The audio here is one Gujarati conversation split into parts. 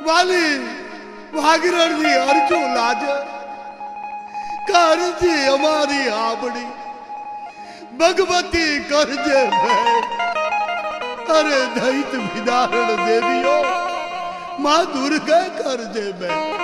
વાલી વાગરણની અરજુ લાજ કરજી અમારી આબડી ભગવતી કરજે ભેટ અરે દૈત વિદારણ દેવીઓ માં દુર્ગા કરજે ભેટ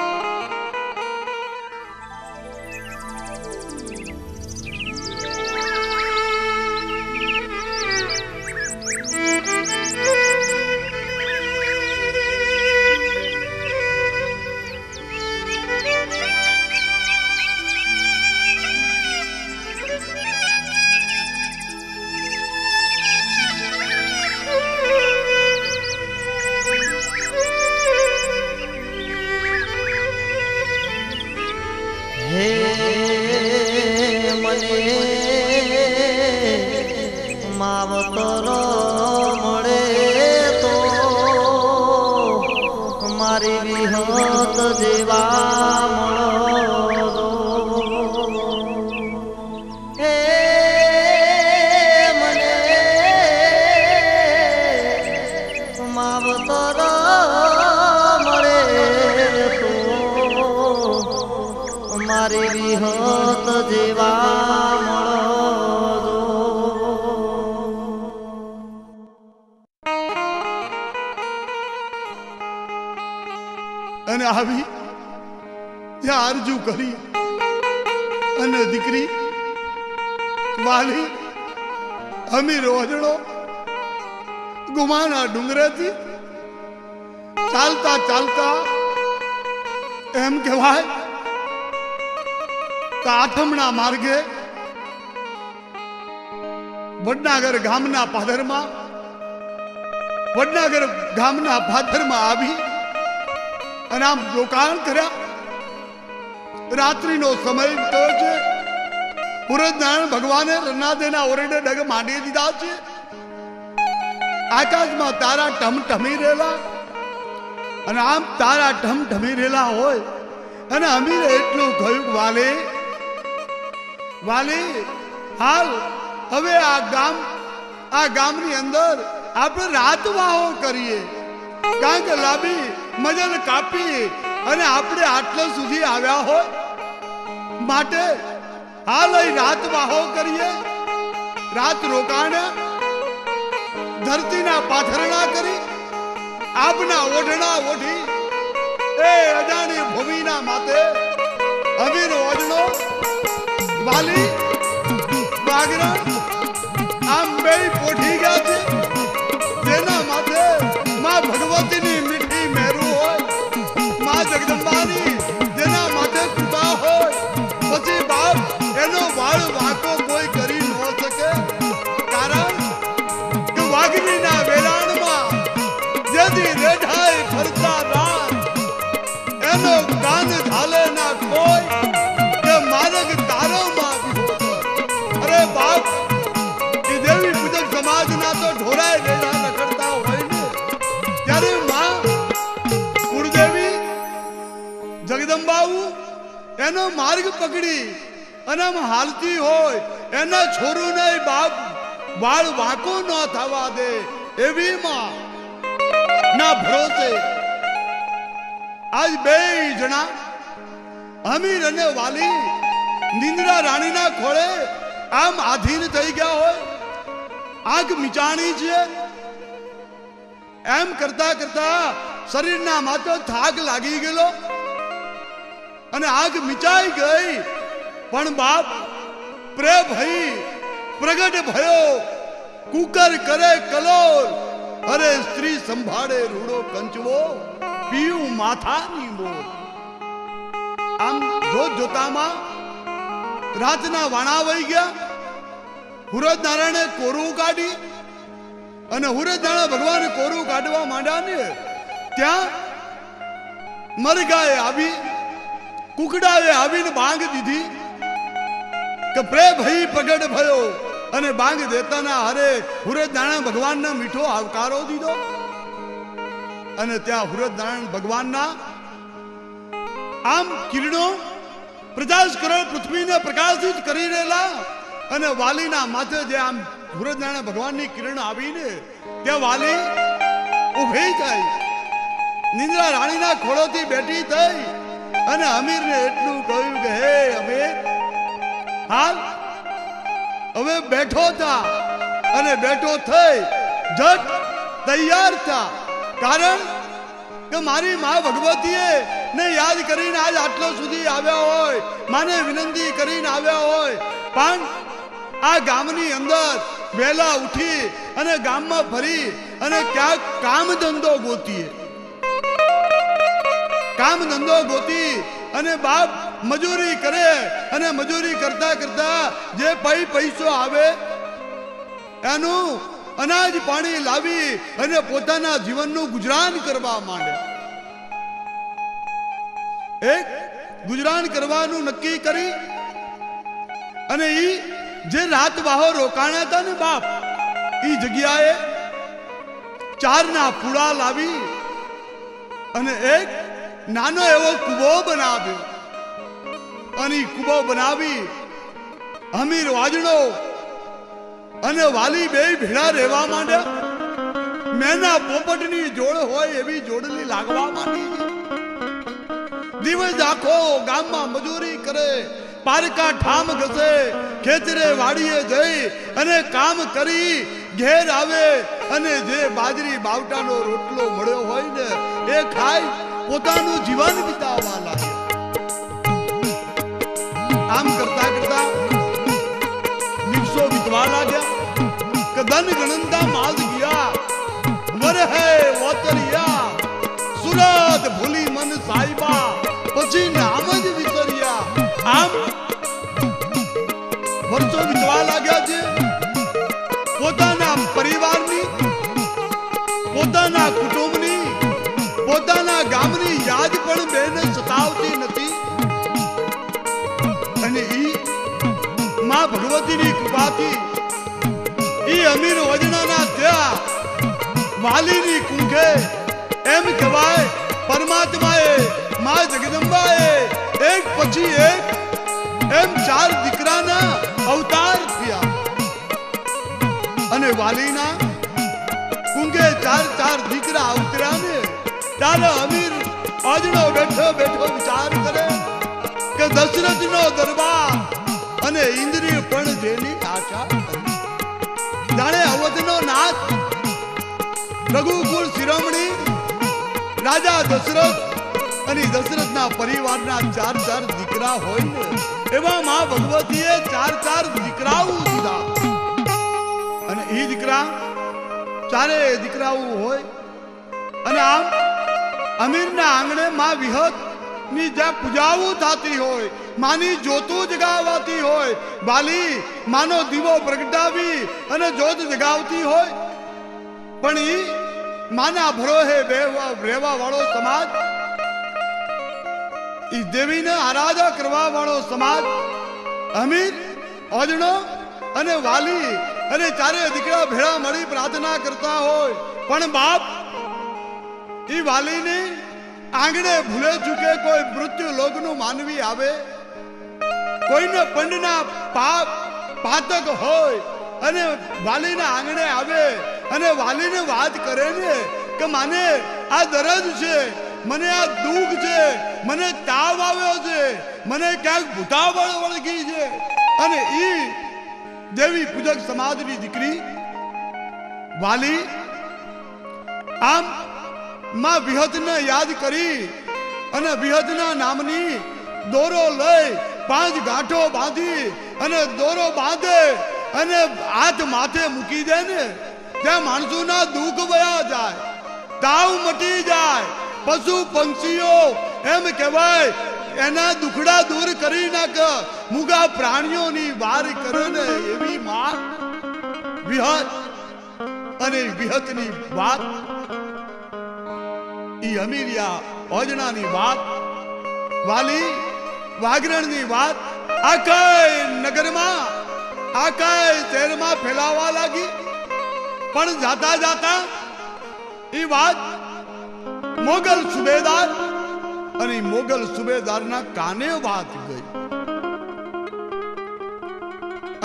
માવતરો મળે તો મારી વિહત જેવા મળો હે મને માવતરો મળે તો મારી વિહત જેવા મળો અને આવી ત્યાં અરજુ કરી અને દીકરી વાલી અમીર ઓજળો ગુમાના ડુંગરેથી ચાલતા ચાલતા એમ કહેવાય કે આઠમના માર્ગે વડનાગર ગામના પાદરમાં આવી અને આમ રોકાણ કર્યા. રાત્રિનો સમય થયો છે. પુરજનારાયણ ભગવાને રન્નાદેના ઓરડે ડગ માંડી દીધા છે. આકાશમાં તારા ટમટમી રહેલા અને આમ તારા ટમટમી રહેલા હોય અને અમીરે એટલું કહ્યું વાલે હાલ હવે આ ગામની અંદર આપણે રાતવાહો કરીએ કારણ કે લાંબી મજલ કાપી અને આપણે આટલા સુધી આવ્યા હોય માટે હાલ રાતવાહો કરીએ. રાત રોકાણ ધરતીના પાથરણા કરી આપના ઓઢણા ઓઢી એ અજાણી ભૂમિના માથે અમીર ઓઢણો વાલી વાગરા આમ બે પોઠી ગયા છે. તેના માથે માં ભગવતીની મીઠી મેરું હોય, માં જગદંબાની જેના માથે કૃપા હોય, પછી બાપ એનો વાળ વાંકો કોઈ કરી ન શકે. કારણ કે વાઘરીના વેરાણમાં જેથી રેઢાય ફરતા રાત એનો કાન ઝાલે ના કોઈ કે માર્ગ તારોમાં વિહોતો. અરે બાપ એ દેવી પૂજક સમાજના તો ઢોરાય રેઢા રખડતા હોય ને ત્યારે માં કુળદેવી જગદંબાઉ એનો માર્ગ પકડી અને આમ હાલતી હોય એના છોરું નહીં બાપ વાળ વાંકો ન થવા દે એવી માં ના ભરોસે આજ બે જણા અમીર અને વાલી નિંદ્રા રાણીના ખોળે આમ આધીન થઈ ગયા હોય. આંખ મિચાણી છે. એમ કરતા કરતા શરીરના માથે થાક લાગી ગયેલો અને આંખ મિચાઈ ગઈ. પણ બાપ પ્રેમ ભઈ પ્રગટ ભયો કુકર કરે કલોલ. અરે સ્ત્રી સંભાળે રૂડો કંચવો પીયું માથાની મોર. આમ જોતામાં રાતના વાણા વહી ગયા. હુરજ નારાયણે કોરું કાઢી અને હુરજ નારાયણ ભગવાન કોરું કાઢવા માંડ્યા ને ત્યાં મરઘાએ આવી કુકડાએ આવીને બાંગ દીધી કે પ્રેમ ભઈ પ્રગટ ભયો અને બાંગ દેતાના હરે હુરજ નારાયણ ભગવાનને મીઠો આવકારો દીધો. અને ત્યાં હુરજ નારાયણ ભગવાનના આમ કિરણો 50 કરોડ પૃથ્વીને પ્રકાશિત કરી રહેલા અને વાલીના માથે જે આમ હુરજ નારાયણ ભગવાનની કિરણ આવીને ત્યાં વાલી ઉભી જાય નિંદ્રા રાણીના ખોળોથી બેઠી થઈ અને અમીરને એટલું કહ્યું કે હે અમીર, હાલ હવે બેઠો થા અને બેઠો થઈ જટ તૈયાર થા, કારણ કે મારી મા ભગવતીએ ને યાદ કરીને આજ આટલો સુધી આવ્યા હોય, માને વિનંતી કરીને આવ્યા હોય, પણ આ ગામની અંદર વહેલા ઉઠી અને ગામમાં ફરી અને ક્યાંક કામ ધંધો ગોતીએ, કામ ધંધો ગોતી અને બાપ મજૂરી કરે અને મજૂરી કરતા કરતા જે પૈસો આવે એનું અનાજ પાણી લાવી અને પોતાના જીવનનું ગુજરાન કરવા માંડે. એક ગુજરાન કરવાનું નક્કી કરી અને ઈ જે રાત વાહો રોકાણા હતા ને બાપ, ઈ જગ્યાએ ચારના પૂળા લાવી અને એક નાનો એવો કૂવો બનાવ્યો અને કૂવો બનાવી અમીર વાજણો અને વાલી બે ભેળા રહેવા માંડ્યા. મેના પોપટની જોડ હોય એવી જોડલી લાગવા માંડી. દિવસ આખો ગામમાં મજૂરી કરે, પારકા ઠામ ઘસે, ખેતરે વાડીએ જઈ અને કામ કરી ઘેર આવે અને જે બાજરી બાવટાનો રોટલો મળ્યો હોય ને એ ખાઈ પોતાનું જીવન વિતાવવા લાગે. આમ કરતા કરતા દિવસો વીતવા લાગ્યા કે ધન ગણનતા માલ ગયા, વરહે વતરિયા, સુરત ભૂલી મન સાહિબા, પછી નામ જ વિસર્યા. આમ વર્ષો વીતવા લાગ્યા છે. પોતાના પરિવારની, પોતાના કુટુંબની, પોતાના ગામની યાદ પણ બેને સતાવતી નથી અને ઈ માં ભગવતીની કૃપાથી ઈ અમીર વજણાના ત્યાં વાલીની કુંખે એમ કહેવાય પરમાત્માએ માં જગદંબાએ એક પછી એક એમ 4 દીકરાના અવતાર થયા અને વાલીના કુંખે 4 દીકરા અવતર્યા ને ત્યારે અમીર આજનો બેઠો બેઠો વિચાર કરે કે દશરથનો દરબાર અને ઇન્દ્રિય પણ જેની આશા કરી. જાણે અવધનો નાથ રઘુકુળ શિરોમણી રાજા દશરથ અને દશરથના પરિવારના 4 દીકરા હોય ને એવા માં ભગવતીએ 4 દીકરાઓ દીધા અને એ દીકરા 4 દીકરાઓ હોય અને આમ અમીરના આંગણે માં વિહત ની જ્યાં પૂજાઓ થતી હોય, માની જોતું જગાવાતી હોય, વાલી માનો દીવો પ્રગટાવી અને જોત જગાવતી હોય, પણ ઈ માના ભરોહે રહેવા વાળો સમાજ, ઈ દેવીને આરાધના કરવા વાળો સમાજ અમીર ઓજણો અને વાલી અને 4 દીકરા ભેળા મળી પ્રાર્થના કરતા હોય, પણ બાપ ઈ વાલીની આંગણે ભૂલે ચૂકે કોઈ મૃત્યુ લોકનું માનવી આવે, કોઈને પંડના પાતક હોય અને વાલીના આંગણે આવે અને વાલીને વાત કરે ને કે માને આ દરદ છે, મને આ દુઃખ છે, મને તાવ આવ્યો છે, મને ક્યાંક ભૂતાવળ વળગી છે, અને ઈ દેવી પૂજક સમાજની દીકરી વાલી આમ માં વિહતને યાદ કરી અને વિહતના નામની દોરો લઈ 5 ગાંઠો બાંધી અને દોરો બાંધે અને હાથ માથે મૂકી દે ને ત્યાં માણસોના દુઃખ વયા જાય, તાવ મટી જાય, પશુ પંક્ષીઓ એમ કહેવાય એના દુખડા દૂર કરી નાખે, મૂગા પ્રાણીઓની વાર કરે ને એવી માં વિહત અને વિહતની વાત ઈ અમીરિયા ઓજણાની વાત, વાલી વાગરણની વાત આખા નગરમાં આખા શહેરમાં ફેલાવા લાગી. પણ જાતા જાતા ઈ વાત મોગલ સુબેદાર અને મોગલ સુબેદારના કાને વાત ગઈ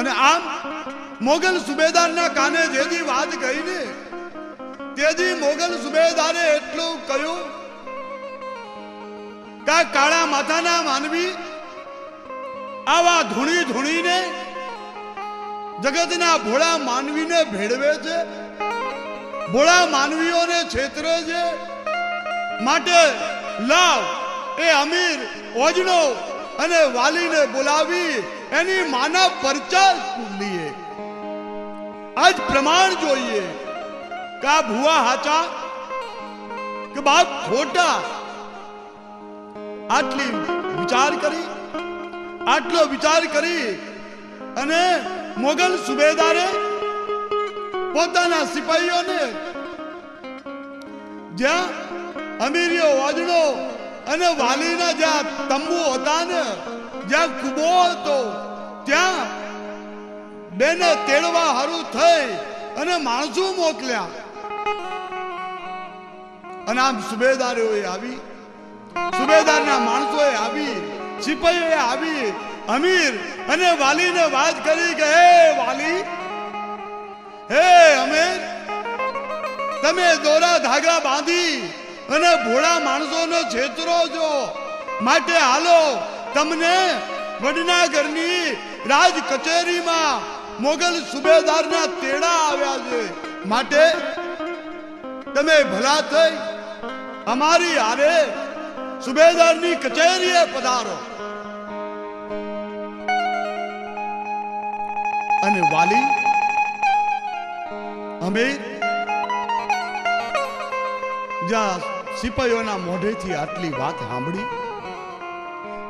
અને આમ મોગલ સુબેદારના કાને જેથી વાત ગઈ ને તેથી મોગલ સુબેદારે એટલું કહ્યું કા કાળા માથાના માનવી આવા ધૂણી ધૂણીને જગતના ભોળા માનવીને ભેળવે છે, ભોળા માનવીઓને છેતરે છે. માટે લાવ એ અમીર ઓજણો અને વાલીને બોલાવી એની માના પરચા લઈએ. આજ પ્રમાણ જોઈએ કે આ ભુવા હાચા કે બાપ ખોટા. આટલો વિચાર કરી અને મોગલ સુબેદારે પોતાના સિપાહીઓને જ્યાં અમીરીઓ ઓજણો અને વાલીના જ્યાં તંબુ હતા ને, જ્યાં કુબો હતો, ત્યાં બેને તેડવા હારું થઈ અને માણસો મોકલ્યા. અને આમ સુબેદારોએ આવી, સુબેદારના માણસોએ આવી, સિપાહીઓએ આવી, અમીર અને વાલીને વાત કરી કે હે વાલી, હે અમીર, તમે દોરા ધાગા બાંધી અને ભોળા માણસોને છેતરો છો. માટે હાલો તમને વડનગરની રાજ કચેરીમાં મોગલ સુબેદારના તેડા આવ્યા છે. માટે તમે ભલા થઈ અમારી હારે સુબેદારની કચેરીએ પધારો. અને વાલી અમીર જ્યાં સિપાહીઓના મોઢેથી આટલી વાત સાંભળી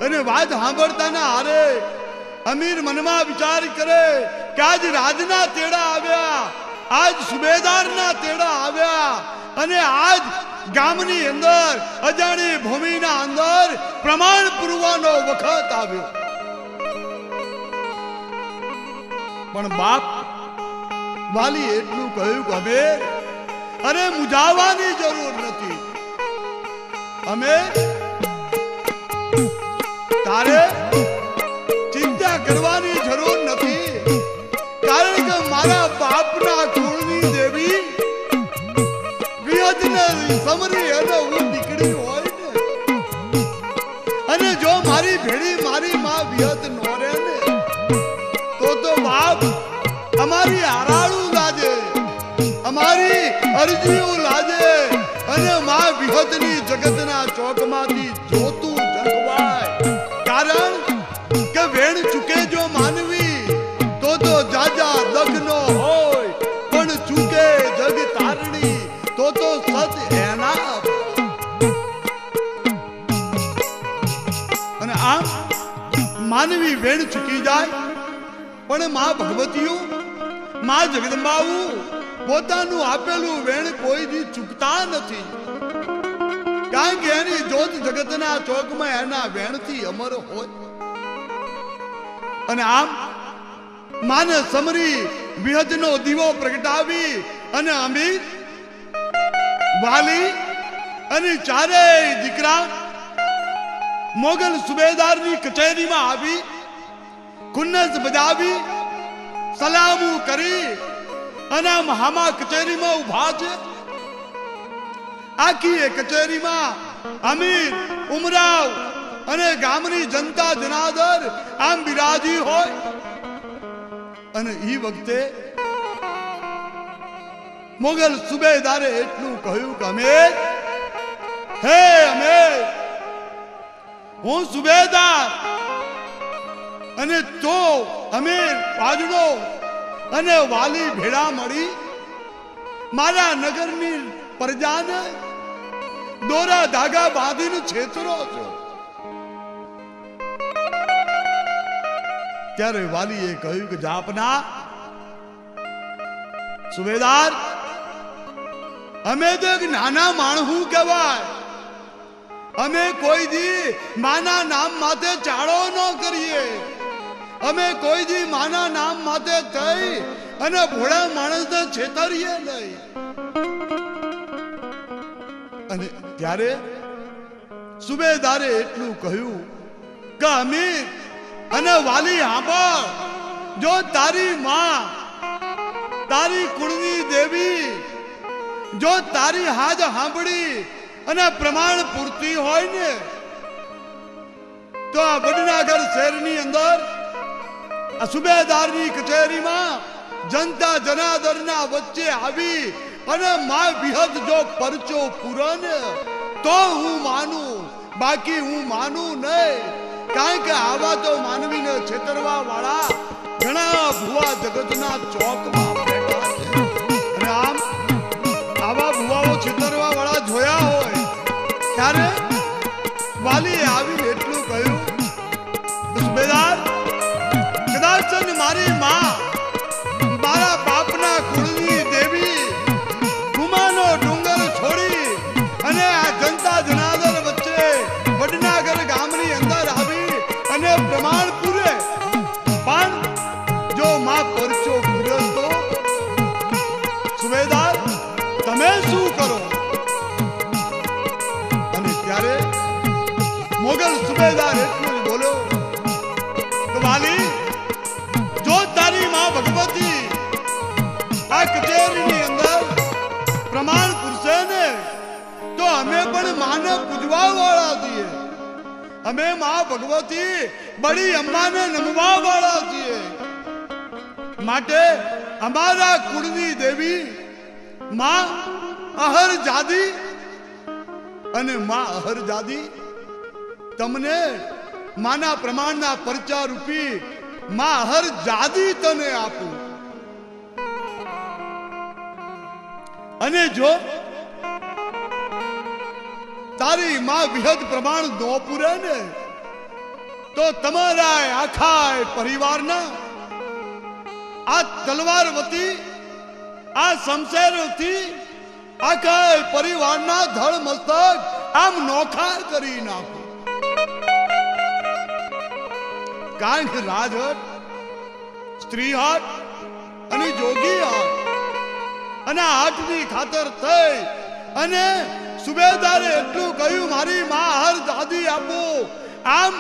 અને વાત સાંભળતાના હારે અમીર મનમાં વિચાર કરે કે આજ રાજના તેડા આવ્યા, આજ સુબેદારના તેડા આવ્યા અને આજ ગામની અંદર અજાણી ભૂમિના અંદર પ્રમાણ પૂરવાનો વખત આવ્યો. પણ બાપ વાલી એટલું કહ્યું કે અમે અરે મુજાવાની જરૂર નથી. અમે તારે ચિંતા કરવાની જરૂર નથી, કારણ કે મારા બાપના કુળની દેવી વિહતને સમરી અને હું દીકરી હોય ને, અને જો મારી ભેડી મારી માં વિહત નો રહે ને તો બાપ અમારી હારાળું લાજે, અમારી અરજીઓ લાજે અને માં વિહતની જગતના ચોકમાંથી જોતું જગવાય. કારણ કે વેણ ચૂકે જો માનવી તો જાજા લગ્નો હોય, પણ ચૂકે જગ તારણી તો સત એના. અને આમ માનવી વેણ ચૂકી જાય, પણ માં ભગવતીઓ માં જગદંબાવું પોતાનું આપેલું વેણ કોઈ દી ચૂકતા નથી. કારણ કે એની જોત જગતના ચોકમાં એના વેણથી અમર હોય. અને આમ માને સમરી વિહતનો દીવો પ્રગટાવી અને અમીર વાલી અને ચારેય દીકરા મોગલ સુબેદારની કચેરીમાં આવી ખુન્નસ બજાવી સલામુ કરી અને હામા કચેરીમાં ઉભા છે. આખી એ કચેરીમાં અમીર ઉમરાવ અને ગામની જનતા જનાદર આમ બિરાજી હોય. અને ઈ વખતે મોગલ સુબેદારે એટલું કહ્યું કે અમીર, હે અમીર, હું સુબેદાર અને તો અમીર વાજડો અને વાલી ભેળા મળી મારા નગરની પ્રજાને દોરા ધાગા બાંધીને છેતરો છો. ત્યારે વાલીએ કહ્યું કે જાપના સુબેદાર, અમે તો એક નાના માણસું કહેવાય. અમે કોઈ દી માના નામ માથે ચાળો ન કરીએ. અમે કોઈ દી માના નામ માથે થઈ અને ભોળા માણસને છેતરીએ નહીં. અને ત્યારે સુબેદારે એટલું કહ્યું કે અમીર અને વાલી સાંભળ, જો તારી માં તારી કુળની દેવી જો તારી હાજ સાંભળી અને પ્રમાણ પૂરતી હોય ને તો આ વડનગર શહેરની અંદર આ સુબેદારની કચેરીમાં જનતા જનાર્દનના વચ્ચે આવી અને મા વિહત જો પરચો પૂરન તો હું માનું, બાકી હું માનું નહીં. કારણ કે આવા તો માનવીને છેતરવા વાળા ઘણા ભુવા જગતના ચોકમાં બેઠા છે. અને આમ આવા ભુવાઓ છેતરવા વાળા જોયા હોય ત્યારે વાલીએ આવીને એટલું કહ્યું, સુબેદાર, કદાચ મારી માં મારા બાપના કુળની દેવી ગુમાનો ડુંગર છોડી અને આ જનતા જનાર્દન વચ્ચે વડનગર ગામની અંદર આવી અને પ્રમાણ પૂરે, પણ જો માં પરચો પૂરે તો સુબેદાર તમે શું કરો? અને ત્યારે મોગલ સુબેદાર એટલું બોલ્યો કે વાલી, જો તારી માં ભગવતી આ કચેરીની અંદર પ્રમાણ પૂરશે ને તો અમે પણ માને પૂજવા વાળા છીએ. અમે માં ભગવતી બડી અંબાને નમવા વાળા છીએ. માટે અમારા કુળની દેવી માં અહર જાદી અને માં અહર જાદી તમને માના પ્રમાણના પરચા રૂપી માં અહર જાદી તને આપું. અને જો તારી માં વિહદ પ્રમાણ ન પૂરે ને તો તમારા આખા પરિવારના આ તલવાર વતી આ શમશેરથી આખા પરિવારના ધળ મસ્તક આમ નોખા કરી નાખો. કારણ કે રાજહટ, સ્ત્રી હાટ અને જોગી હાટ અને હાટની ખાતર થઈ અને સુબેદારે એટલું કહ્યું, મારી માં હર દાદી આપો. આમ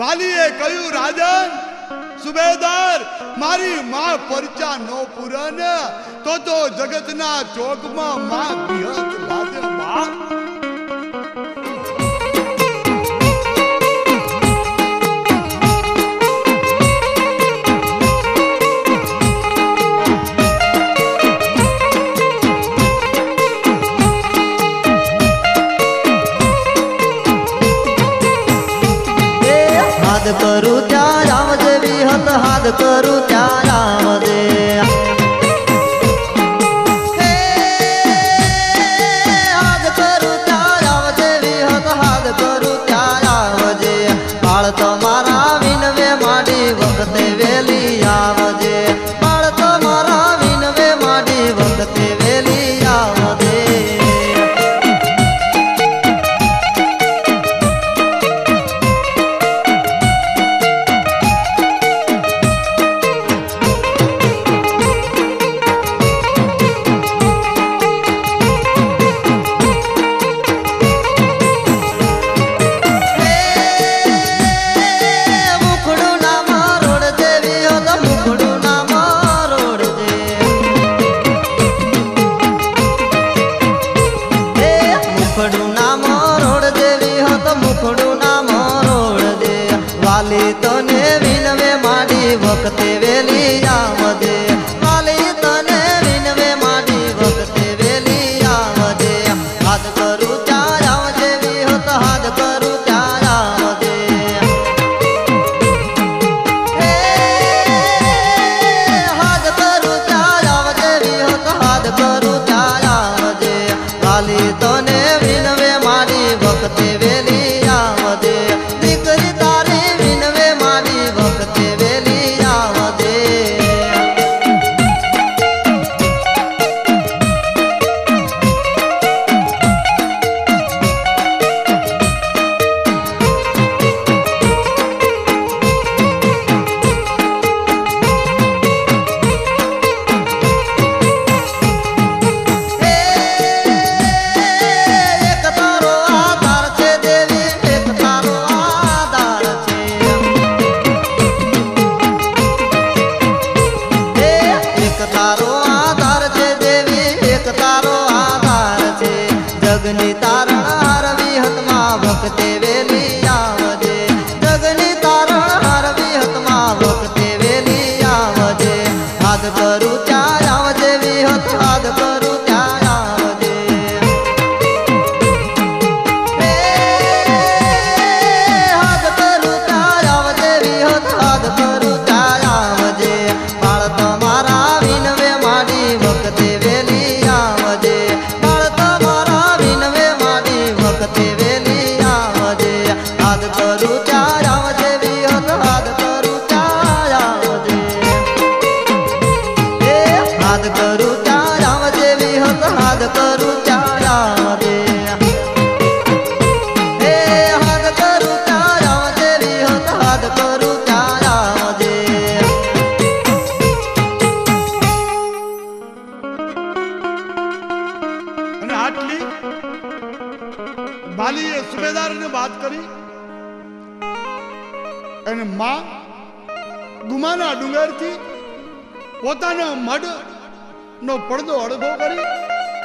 વાલીએ કહ્યું, રાજન સુબેદાર, મારી માં પરચા નો પૂરન તો જગતના ચોકમાં માં વિહત લાગે. માં હાથ કરું ત્યાં આવજે વિહત, હાથ કરું ત્યાં આવજે. હાથ કરું ત્યાં આવજે વિહત, હાથ કરું ત્યાં આવજે. બાળ તમારા વિનવે માડી વખતે વેલી આવજે. બાળ તમારા વિનવે માડી વખતે વેલી આવજે. તને વિનવે માડી વખતે વેલી આવજે. વાલી તને વિનવે માડી વખતે વેલી આવજે. હાથ કરું ત્યાં આવજે વિહત, હાથ કરું ત્યાં આવજે. હાથ કરું ત્યાં આવજે વિહત, હાથ કરું ત્યાં આવજે. વાલી તને વિનવે માડી વખતે વેલી આવજે. દીકરી તારી વિનવે માડી વખતે વેલી આવજે. કરું ત્યાં આવજે વિહત હાથ કરું ત્યાં આવજે એ હાથ કરું ત્યાં આવજે વિહત હાથ કરું ત્યાં આવજે એ હાથ કરું ત્યાં આવજે વિહત હાથ કરું ત્યાં આવજે અને આટલી બાલીએ સુબેદારને વાત કરી અને માં ગુમાના ડુંગરથી પોતાનો મઢ નો પડદો અડગો કરી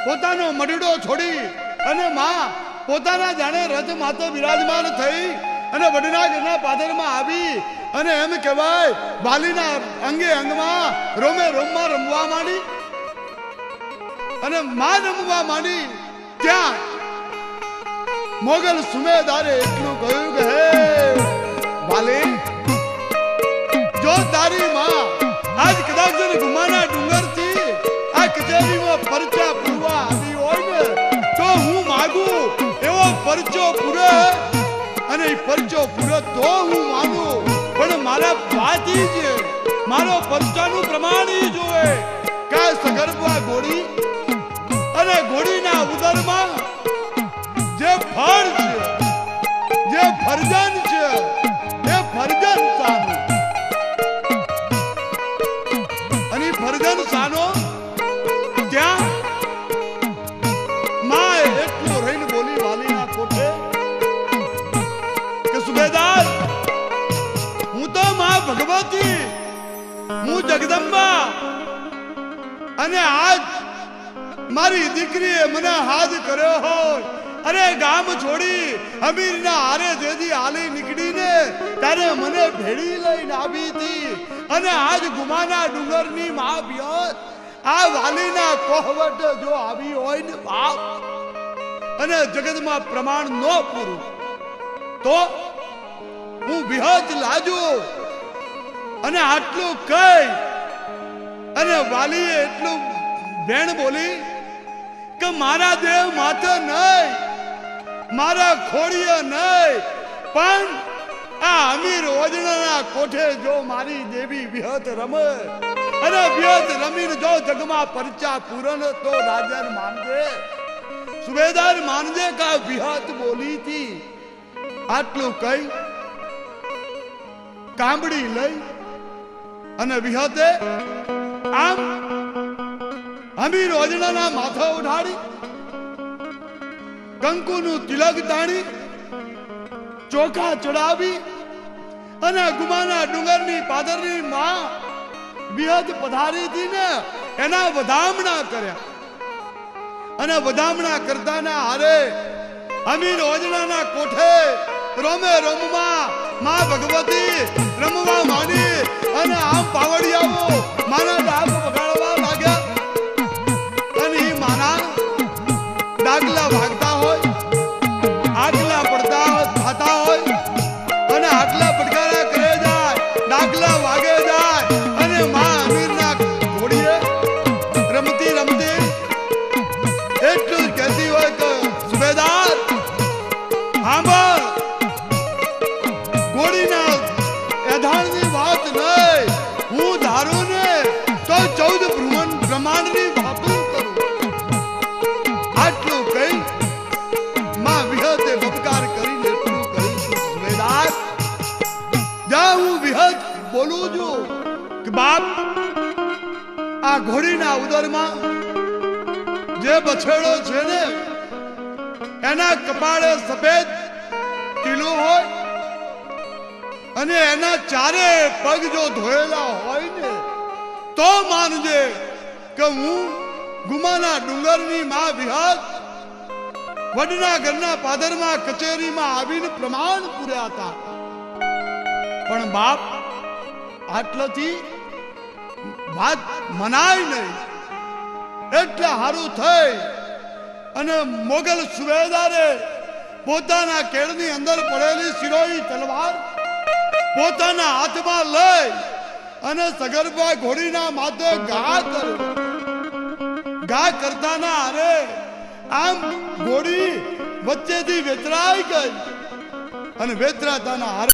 પોતાનો મઢડો છોડી અને માં પોતાના જાણે રથ માથે બિરાજમાન થઈ અને વડના ઘરના પાદરમાં આવી અને એમ કહેવાય બાલીના અંગે અંગમાં રોમે રોમમાં રમવા માંડી અને માં રમવા માંડી ત્યાં મોગલ સુમેદારે એટલું કહ્યું કે હે બાલી જો તારી માં આજ કદાચ ગુમાના ડુંગરથી આ કચેરીમાં પરચા પૂરવા આવી હોય ને તો હું માગું એવો પરચો પૂરે અને એ પરચો પૂરે તો હું માનું પણ મારા વાતી જ મારો પરચાનું પ્રમાણ ઈ જોવે કે સગર્ભા ઘોડી અને ઘોડીના ઉદરમાં જે ફળ છે જે ફરજન છે એ ફરજન સાનું અને ફરજન સાનો ત્યાં માં એટલું રહીને બોલી વાલીના કોઠે કે સુબેદાર હું તો માં ભગવતી હું જગદંબા અને આજ મારી દીકરીએ મને હાથ કર્યો હોય અરે ગામ છોડી અમીરના હારે જેદી હાલી નીકળીને ત્યારે મને ભેડી લઈને આવી હતી અને આજ ગુમાના ડુંગરની માં બ્યોત આ વાલીના કોહવટ જો આવી હોય ને બાપ અને જગતમાં પ્રમાણ ન પૂરું તો હું વિહત લાજુ અને આટલું કઈ અને વાલીએ એટલું બેન બોલી કે મારા દેવ માથે નહીં મારા ખોડીએ નહીં પણ આ અમીર ઓજણાના કોઠે જો મારી દેવી વિહત રમે અને વિહત રમીને જો જગમાં પરચા પૂરન તો રાજા માનજે સુબેદાર માનજે કા વિહત બોલી થી આટલું કઈ કાંબડી લઈ અને વિહતે આમ અમીર ઓજણાના માથા ઉઠાડી કંકુનું તિલક તાણી ચોખા ચડાવી અને ગુમાના ડુંગરની પાદરની માં વિહત પધારી હતી ને એના વધામણા કર્યા અને વધામણા કરતાના હારે અમીર ઓજણાના કોઠે રોમે રોમમાં માં ભગવતી રમવા માંડી અને આમ પાવડિયાઓ માના ડાક વગાડવા લાગ્યા અને એ માના ડાકલા વાગતા હોય આગલા પડતા થતા હોય અને આટલા પડકારા કરે જાય ડાકલા વાગે જાય અને માં અમીરના ઘોડીએ રમતી રમતી એટલું જ કહેતી હોય કે સુબેદાર સાંભળ ઘોડીના એધાણની વાત નહીં હું ધારું ને તો 14 બ્રહ્માંડની વાતો કરું આટલું કઈ માં વિહતે બબકાર કરીને એટલું કહ્યું સુબેદાર જા હું વિહત બોલું છું કે બાપ આ ઘોડીના ઉદરમાં જે બછેડો છે ને એના કપાળે સફેદ ટીલું હોય અને એના ચારે પગ જો ધોયેલા હોય ને તો માનજે કે હું ગુમાના ડુંગરની માં વિહત વડના ઘરના પાદરમાં કચેરીમાં આવીને પ્રમાણ પૂર્યા હતા પણ બાપ આટલાથી વાત મનાય નહીં એટલે હારું થઈ અને મોગલ સુબેદારે પોતાના કેળની અંદર પડેલી શિરોઈ તલવાર પોતાના હાથમાં લઈ અને સગર્ભા ઘોડીના માથે ઘા કર્યો ઘા કરતાના અરે આમ ઘોડી વચ્ચેથી વેચરાઈ ગઈ અને વેત્રાતાના હાર